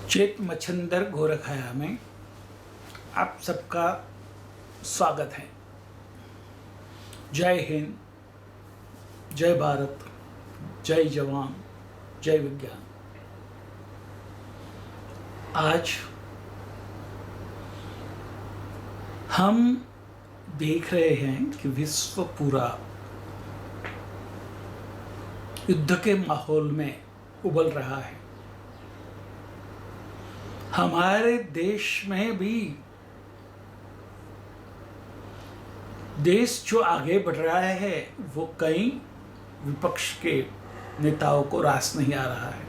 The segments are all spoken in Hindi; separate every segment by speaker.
Speaker 1: चेत मच्छिंदर गोरखया में आप सबका स्वागत है। जय हिंद, जय भारत, जय जवान, जय विज्ञान। आज हम देख रहे हैं कि विश्व पूरा युद्ध के माहौल में उबल रहा है। हमारे देश में भी देश जो आगे बढ़ रहा है वो कई विपक्ष के नेताओं को रास नहीं आ रहा है।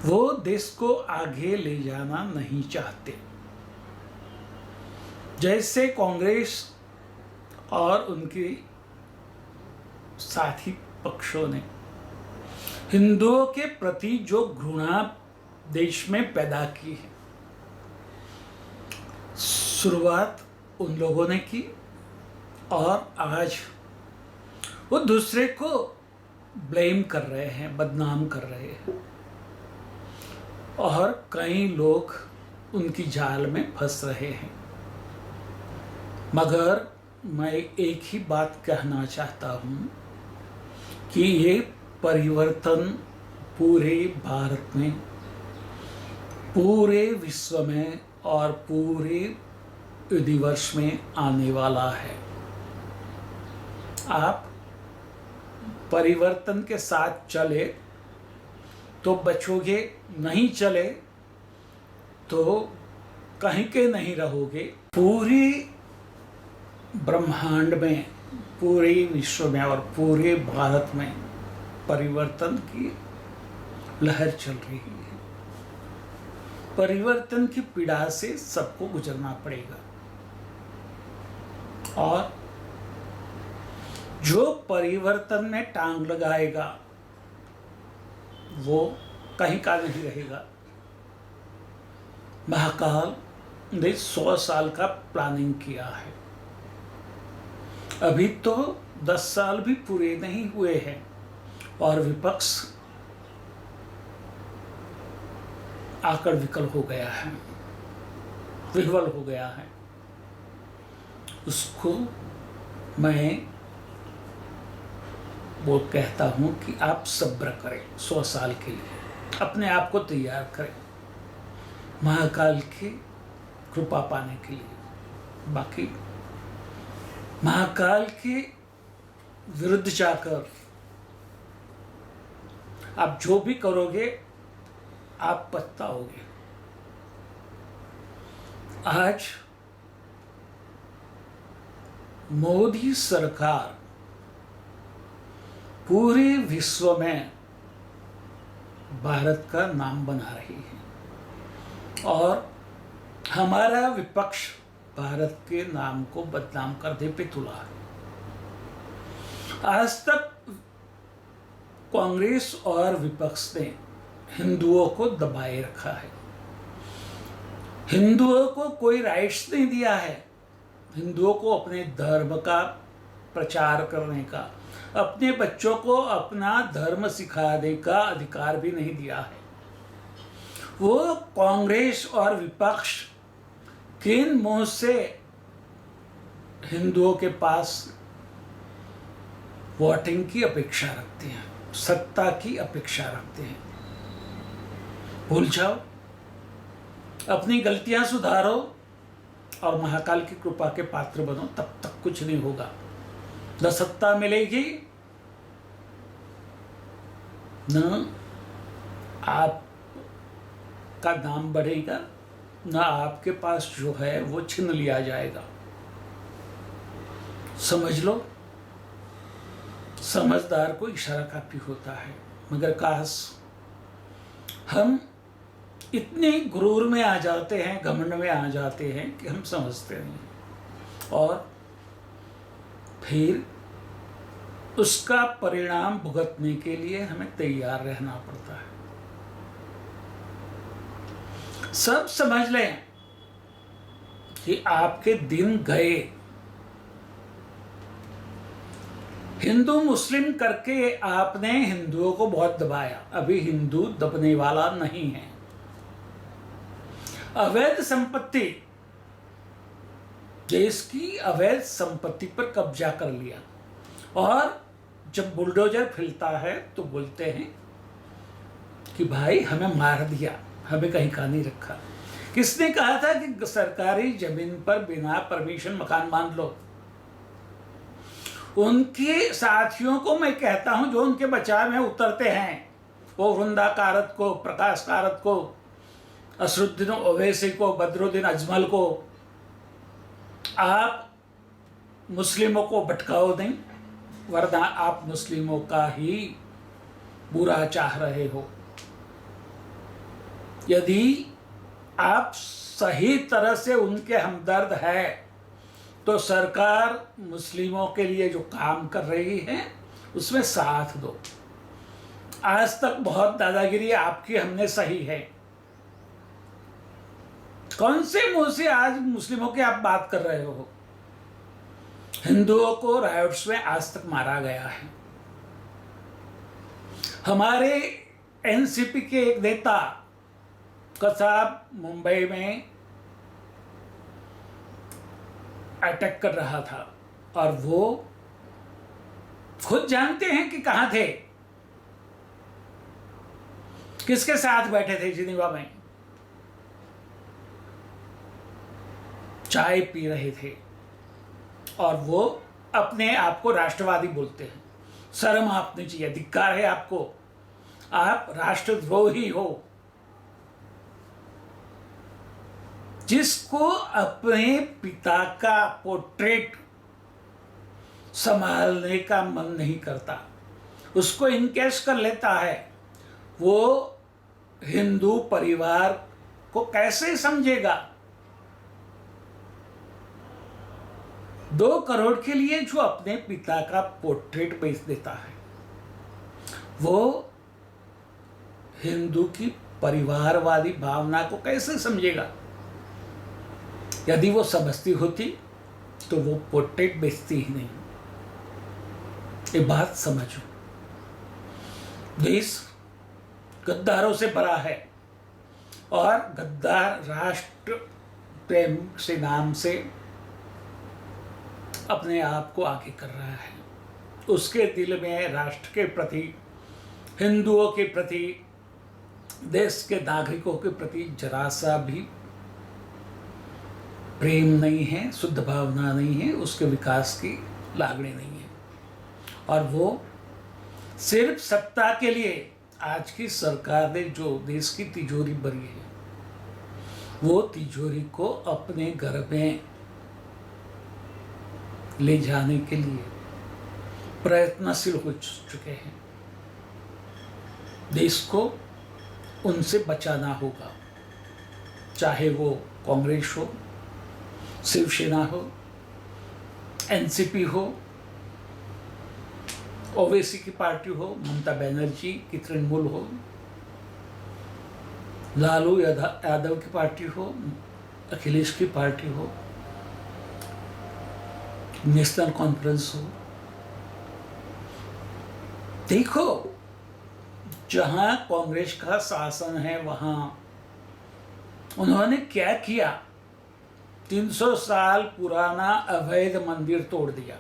Speaker 1: वो देश को आगे ले जाना नहीं चाहते। जैसे कांग्रेस और उनके साथी पक्षों ने हिंदुओं के प्रति जो घृणा देश में पैदा की है, शुरुआत उन लोगों ने की और आज वो दूसरे को ब्लेम कर रहे हैं, बदनाम कर रहे हैं और कई लोग उनकी जाल में फंस रहे हैं। मगर मैं एक ही बात कहना चाहता हूँ कि ये परिवर्तन पूरे भारत में, पूरे विश्व में और पूरे यूनिवर्स में आने वाला है। आप परिवर्तन के साथ चले तो बचोगे, नहीं चले तो कहीं के नहीं रहोगे। पूरे ब्रह्मांड में, पूरे विश्व में और पूरे भारत में परिवर्तन की लहर चल रही है। परिवर्तन की पीड़ा से सबको गुजरना पड़ेगा और जो परिवर्तन में टांग लगाएगा वो कहीं का नहीं रहेगा। महाकाल ने 100 साल का प्लानिंग किया है। अभी तो 10 साल भी पूरे नहीं हुए हैं और विपक्ष आकड़ विकल हो गया है, विह्वल हो गया है। उसको मैं वो कहता हूँ कि आप सब्र करें 100 साल के लिए, अपने आप को तैयार करें महाकाल की कृपा पाने के लिए। बाकी महाकाल के विरुद्ध जाकर आप जो भी करोगे आप पछताओगे। आज मोदी सरकार पूरे विश्व में भारत का नाम बना रही है और हमारा विपक्ष भारत के नाम को बदनाम करने पे तुला है। आज तक कांग्रेस और विपक्ष ने हिंदुओं को दबाए रखा है। हिंदुओं को कोई राइट्स नहीं दिया है। हिंदुओं को अपने धर्म का प्रचार करने का, अपने बच्चों को अपना धर्म सिखाने का अधिकार भी नहीं दिया है। वो कांग्रेस और विपक्ष किन मुंह से हिंदुओं के पास वोटिंग की अपेक्षा रखते हैं, सत्ता की अपेक्षा रखते हैं। भूल जाओ, अपनी गलतियां सुधारो और महाकाल की कृपा के पात्र बनो, तब तक कुछ नहीं होगा। न सत्ता मिलेगी, न आप का नाम बढ़ेगा, न आपके पास जो है वो छीन लिया जाएगा। समझ लो, समझदार को इशारा काफी होता है। मगर काश हम इतने गुरूर में आ जाते हैं, घमंड में आ जाते हैं कि हम समझते नहीं और फिर उसका परिणाम भुगतने के लिए हमें तैयार रहना पड़ता है। सब समझ लें कि आपके दिन गए। हिंदू मुस्लिम करके आपने हिंदुओं को बहुत दबाया। अभी हिंदू दबने वाला नहीं है। अवैध संपत्ति, देश की अवैध संपत्ति पर कब्जा कर लिया, और जब बुलडोजर फिरता है तो बोलते हैं कि भाई हमें मार दिया, हमें कहीं का नहीं रखा। किसने कहा था कि सरकारी जमीन पर बिना परमिशन मकान बांध लो? उनके साथियों को मैं कहता हूं जो उनके बचाव में उतरते हैं, वो वृंदा कारत को, प्रकाश कारत को, असरुद्दीन ओवैसी को, बदरुद्दीन अजमल को, आप मुस्लिमों को भटकाओ नहीं, वरना आप मुस्लिमों का ही बुरा चाह रहे हो। यदि आप सही तरह से उनके हमदर्द है तो सरकार मुस्लिमों के लिए जो काम कर रही है उसमें साथ दो। आज तक बहुत दादागिरी आपकी हमने सही है। कौन से मुंह से आज मुस्लिमों की आप बात कर रहे हो? हिंदुओं को रायोट्स में आज तक मारा गया है। हमारे एनसीपी के एक नेता कसाब मुंबई में अटैक कर रहा था, और वो खुद जानते हैं कि कहां थे, किसके साथ बैठे थे। जिनेवा में चाय पी रहे थे, और वो अपने आप को राष्ट्रवादी बोलते हैं। शर्म आपने चाहिए, धिक्कार है आपको, आप राष्ट्रद्रोही हो। जिसको अपने पिता का पोर्ट्रेट संभालने का मन नहीं करता, उसको इनकेश कर लेता है, वो हिंदू परिवार को कैसे समझेगा? 2 करोड़ के लिए जो अपने पिता का पोर्ट्रेट बेच देता है, वो हिंदू की परिवारवादी भावना को कैसे समझेगा? यदि वो समझती होती तो वो पोर्ट्रेट बेचती ही नहीं। ये बात समझो। देश गद्दारों से भरा है, और गद्दार राष्ट्र प्रेम से नाम से अपने आप को आगे कर रहा है। उसके दिल में राष्ट्र के प्रति, हिंदुओं के प्रति, देश के नागरिकों के प्रति जरा सा भी प्रेम नहीं है, शुद्ध भावना नहीं है, उसके विकास की लागणी नहीं है, और वो सिर्फ सत्ता के लिए आज की सरकार ने जो देश की तिजोरी भरी है, वो तिजोरी को अपने घर में ले जाने के लिए प्रयत्नशील हो चुके हैं। देश को उनसे बचाना होगा, चाहे वो कांग्रेस हो, शिवसेना हो, एनसीपी हो, ओवैसी की पार्टी हो, ममता बनर्जी की तृणमूल हो, लालू यादव की पार्टी हो, अखिलेश की पार्टी हो, नेशनल कॉन्फ्रेंस हो। देखो, जहां कांग्रेस का शासन है वहां उन्होंने क्या किया? 300 साल पुराना अवैध मंदिर तोड़ दिया,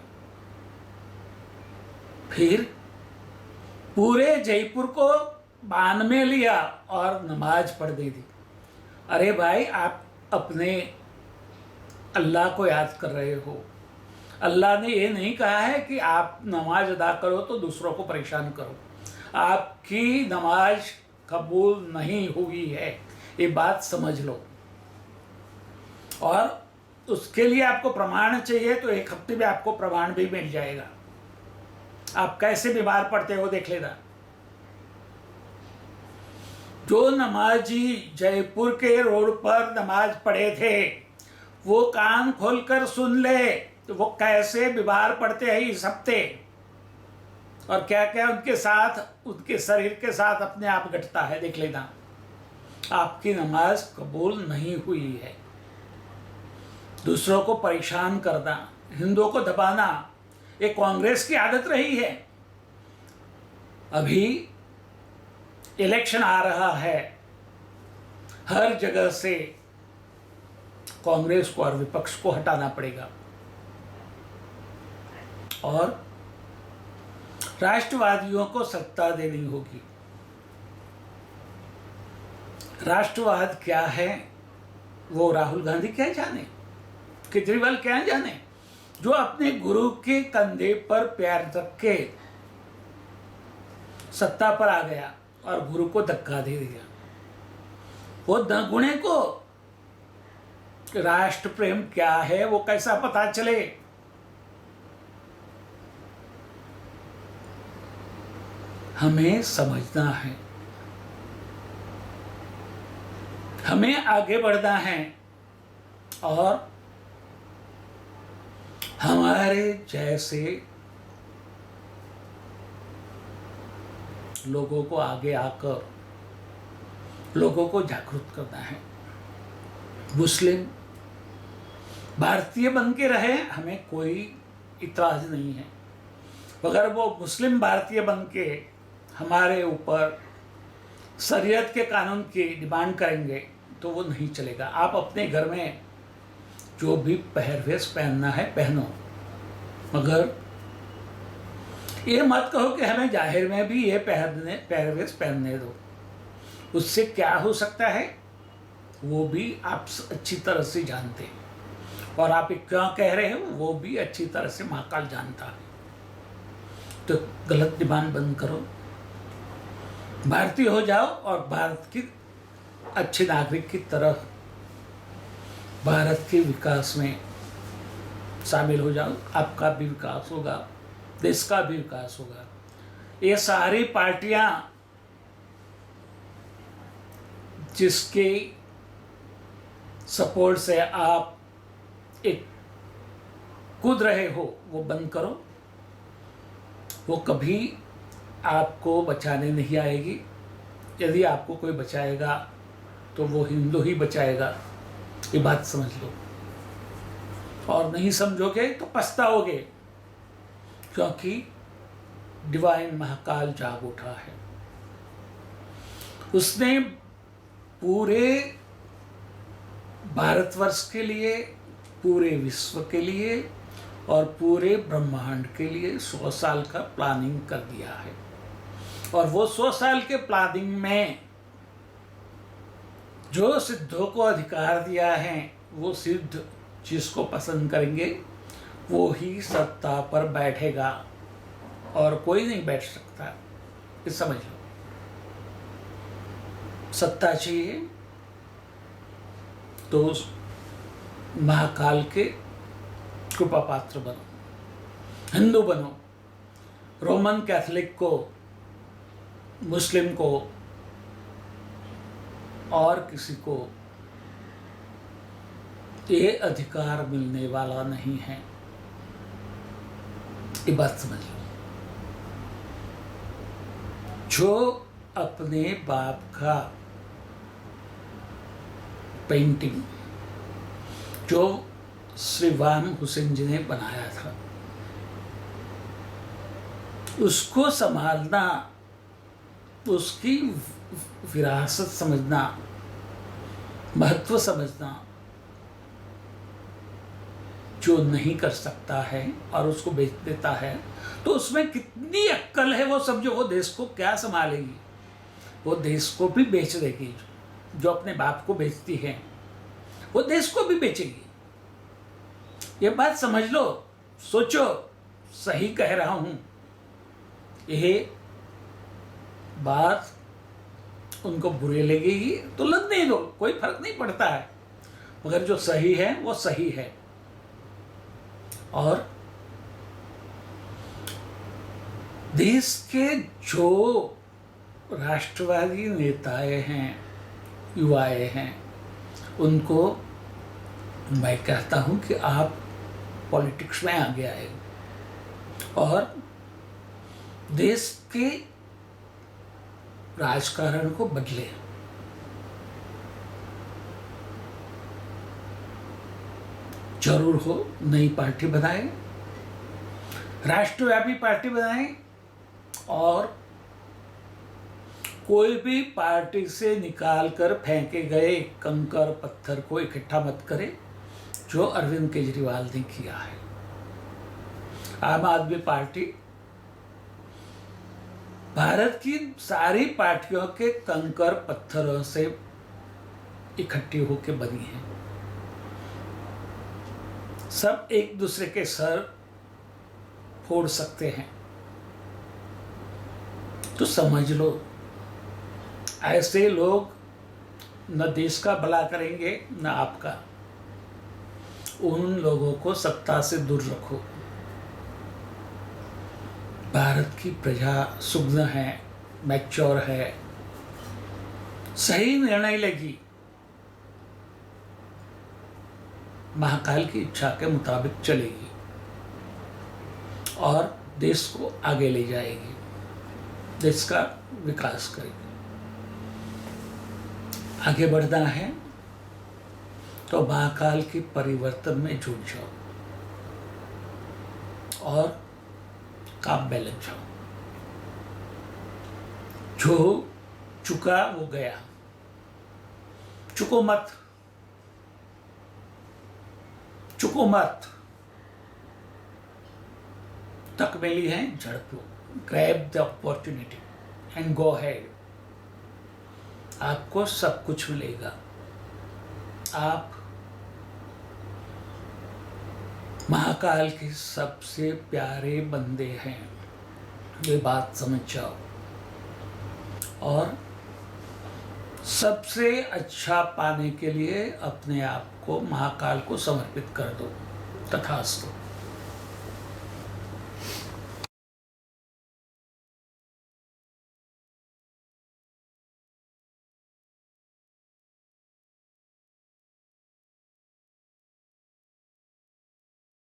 Speaker 1: फिर पूरे जयपुर को बांध में लिया और नमाज पढ़ने दी। अरे भाई, आप अपने अल्लाह को याद कर रहे हो। अल्लाह ने ये नहीं कहा है कि आप नमाज अदा करो तो दूसरों को परेशान करो। आपकी नमाज कबूल नहीं हुई है, ये बात समझ लो। और उसके लिए आपको प्रमाण चाहिए तो 1 हफ्ते में आपको प्रमाण भी मिल जाएगा। आप कैसे बीमार पड़ते हो देख लेना। जो नमाजी जयपुर के रोड पर नमाज पढ़े थे, वो कान खोलकर सुन ले तो वो कैसे बीमार पड़ते हैं इस हफ्ते, और क्या क्या उनके साथ, उनके शरीर के साथ अपने आप घटता है, देख लेना। आपकी नमाज कबूल नहीं हुई है। दूसरों को परेशान करना, हिंदुओं को दबाना, ये कांग्रेस की आदत रही है। अभी इलेक्शन आ रहा है, हर जगह से कांग्रेस को और विपक्ष को हटाना पड़ेगा और राष्ट्रवादियों को सत्ता देनी होगी। राष्ट्रवाद क्या है वो राहुल गांधी क्या जाने, केजरीवाल क्या जाने, जो अपने गुरु के कंधे पर पैर रख के सत्ता पर आ गया और गुरु को धक्का दे दिया। वो गुणे को राष्ट्र प्रेम क्या है वो कैसा पता चले? हमें समझना है, हमें आगे बढ़ना है और हमारे जैसे लोगों को आगे आकर लोगों को जागरूक करना है। मुस्लिम भारतीय बन के रहे, हमें कोई इतराज नहीं है, अगर वो मुस्लिम भारतीय बन के हमारे ऊपर शरीयत के कानून की डिमांड करेंगे तो वो नहीं चलेगा। आप अपने घर में जो भी पहरवेश पहनना है पहनो, मगर ये मत कहो कि हमें जाहिर में भी ये पहरवेश पहनने दो। उससे क्या हो सकता है वो भी आप अच्छी तरह से जानते हैं और आप क्या कह रहे हो वो भी अच्छी तरह से महाकाल जानता है। तो गलत डिमांड बंद करो, भारतीय हो जाओ और भारत की अच्छे नागरिक की तरह भारत के विकास में शामिल हो जाओ। आपका भी विकास होगा, देश का भी विकास होगा। ये सारी पार्टियां जिसके सपोर्ट से आप एक कूद रहे हो वो बंद करो, वो कभी आपको बचाने नहीं आएगी। यदि आपको कोई बचाएगा तो वो हिंदू ही बचाएगा, ये बात समझ लो। और नहीं समझोगे तो पछताओगे, क्योंकि डिवाइन महाकाल जाग उठा है। उसने पूरे भारतवर्ष के लिए, पूरे विश्व के लिए और पूरे ब्रह्मांड के लिए 100 साल का प्लानिंग कर दिया है। और वो 100 साल के प्लानिंग में जो सिद्धों को अधिकार दिया है, वो सिद्ध जिसको पसंद करेंगे वो ही सत्ता पर बैठेगा और कोई नहीं बैठ सकता। ये समझ लो। सत्ता चाहिए तो महाकाल के कृपा पात्र बनो, हिंदू बनो, रोमन कैथोलिक को, मुस्लिम को और किसी को ये अधिकार मिलने वाला नहीं है। ये बात समझ लो। जो अपने बाप का पेंटिंग जो श्री वाम हुसैन जी ने बनाया था, उसको संभालना, उसकी विरासत समझना, महत्व समझना, जो नहीं कर सकता है और उसको बेच देता है, तो उसमें कितनी अक्ल है वो समझो। वो देश को क्या संभालेगी? वो देश को भी बेच देगी। जो अपने बाप को बेचती है वो देश को भी बेचेगी। ये बात समझ लो, सोचो। सही कह रहा हूं। यह बात उनको बुरी लगेगी तो लगने दो, कोई फर्क नहीं पड़ता है, मगर जो सही है वो सही है। और देश के जो राष्ट्रवादी नेताएं हैं, युवाएं हैं, उनको मैं कहता हूं कि आप पॉलिटिक्स में आगे आए और देश के राजकारण को बदले। जरूर हो नई पार्टी बनाए, राष्ट्रव्यापी पार्टी बनाए और कोई भी पार्टी से निकाल कर फेंके गए कंकर पत्थर को इकट्ठा मत करे जो अरविंद केजरीवाल ने किया है। आम आदमी पार्टी भारत की सारी पार्टियों के कंकर पत्थरों से इकट्ठी होकर बनी है। सब एक दूसरे के सर फोड़ सकते हैं, तो समझ लो ऐसे लोग न देश का भला करेंगे न आपका। उन लोगों को सत्ता से दूर रखो। भारत की प्रजा सुगम है, मैच्योर है, सही निर्णय लेगी, महाकाल की इच्छा के मुताबिक चलेगी और देश को आगे ले जाएगी, देश का विकास करेगी। आगे बढ़ना है तो महाकाल के परिवर्तन में जुट जाओ और काम में लग जाओ। जो चुका वो गया, चुको मत, चुको मत। तक मिली है, झड़प लो, grab the opportunity and go ahead. आपको सब कुछ मिलेगा। आप महाकाल के सबसे प्यारे बंदे हैं, ये बात समझ जाओ और सबसे अच्छा पाने के लिए अपने आप को महाकाल को समर्पित कर दो। तथास्तु।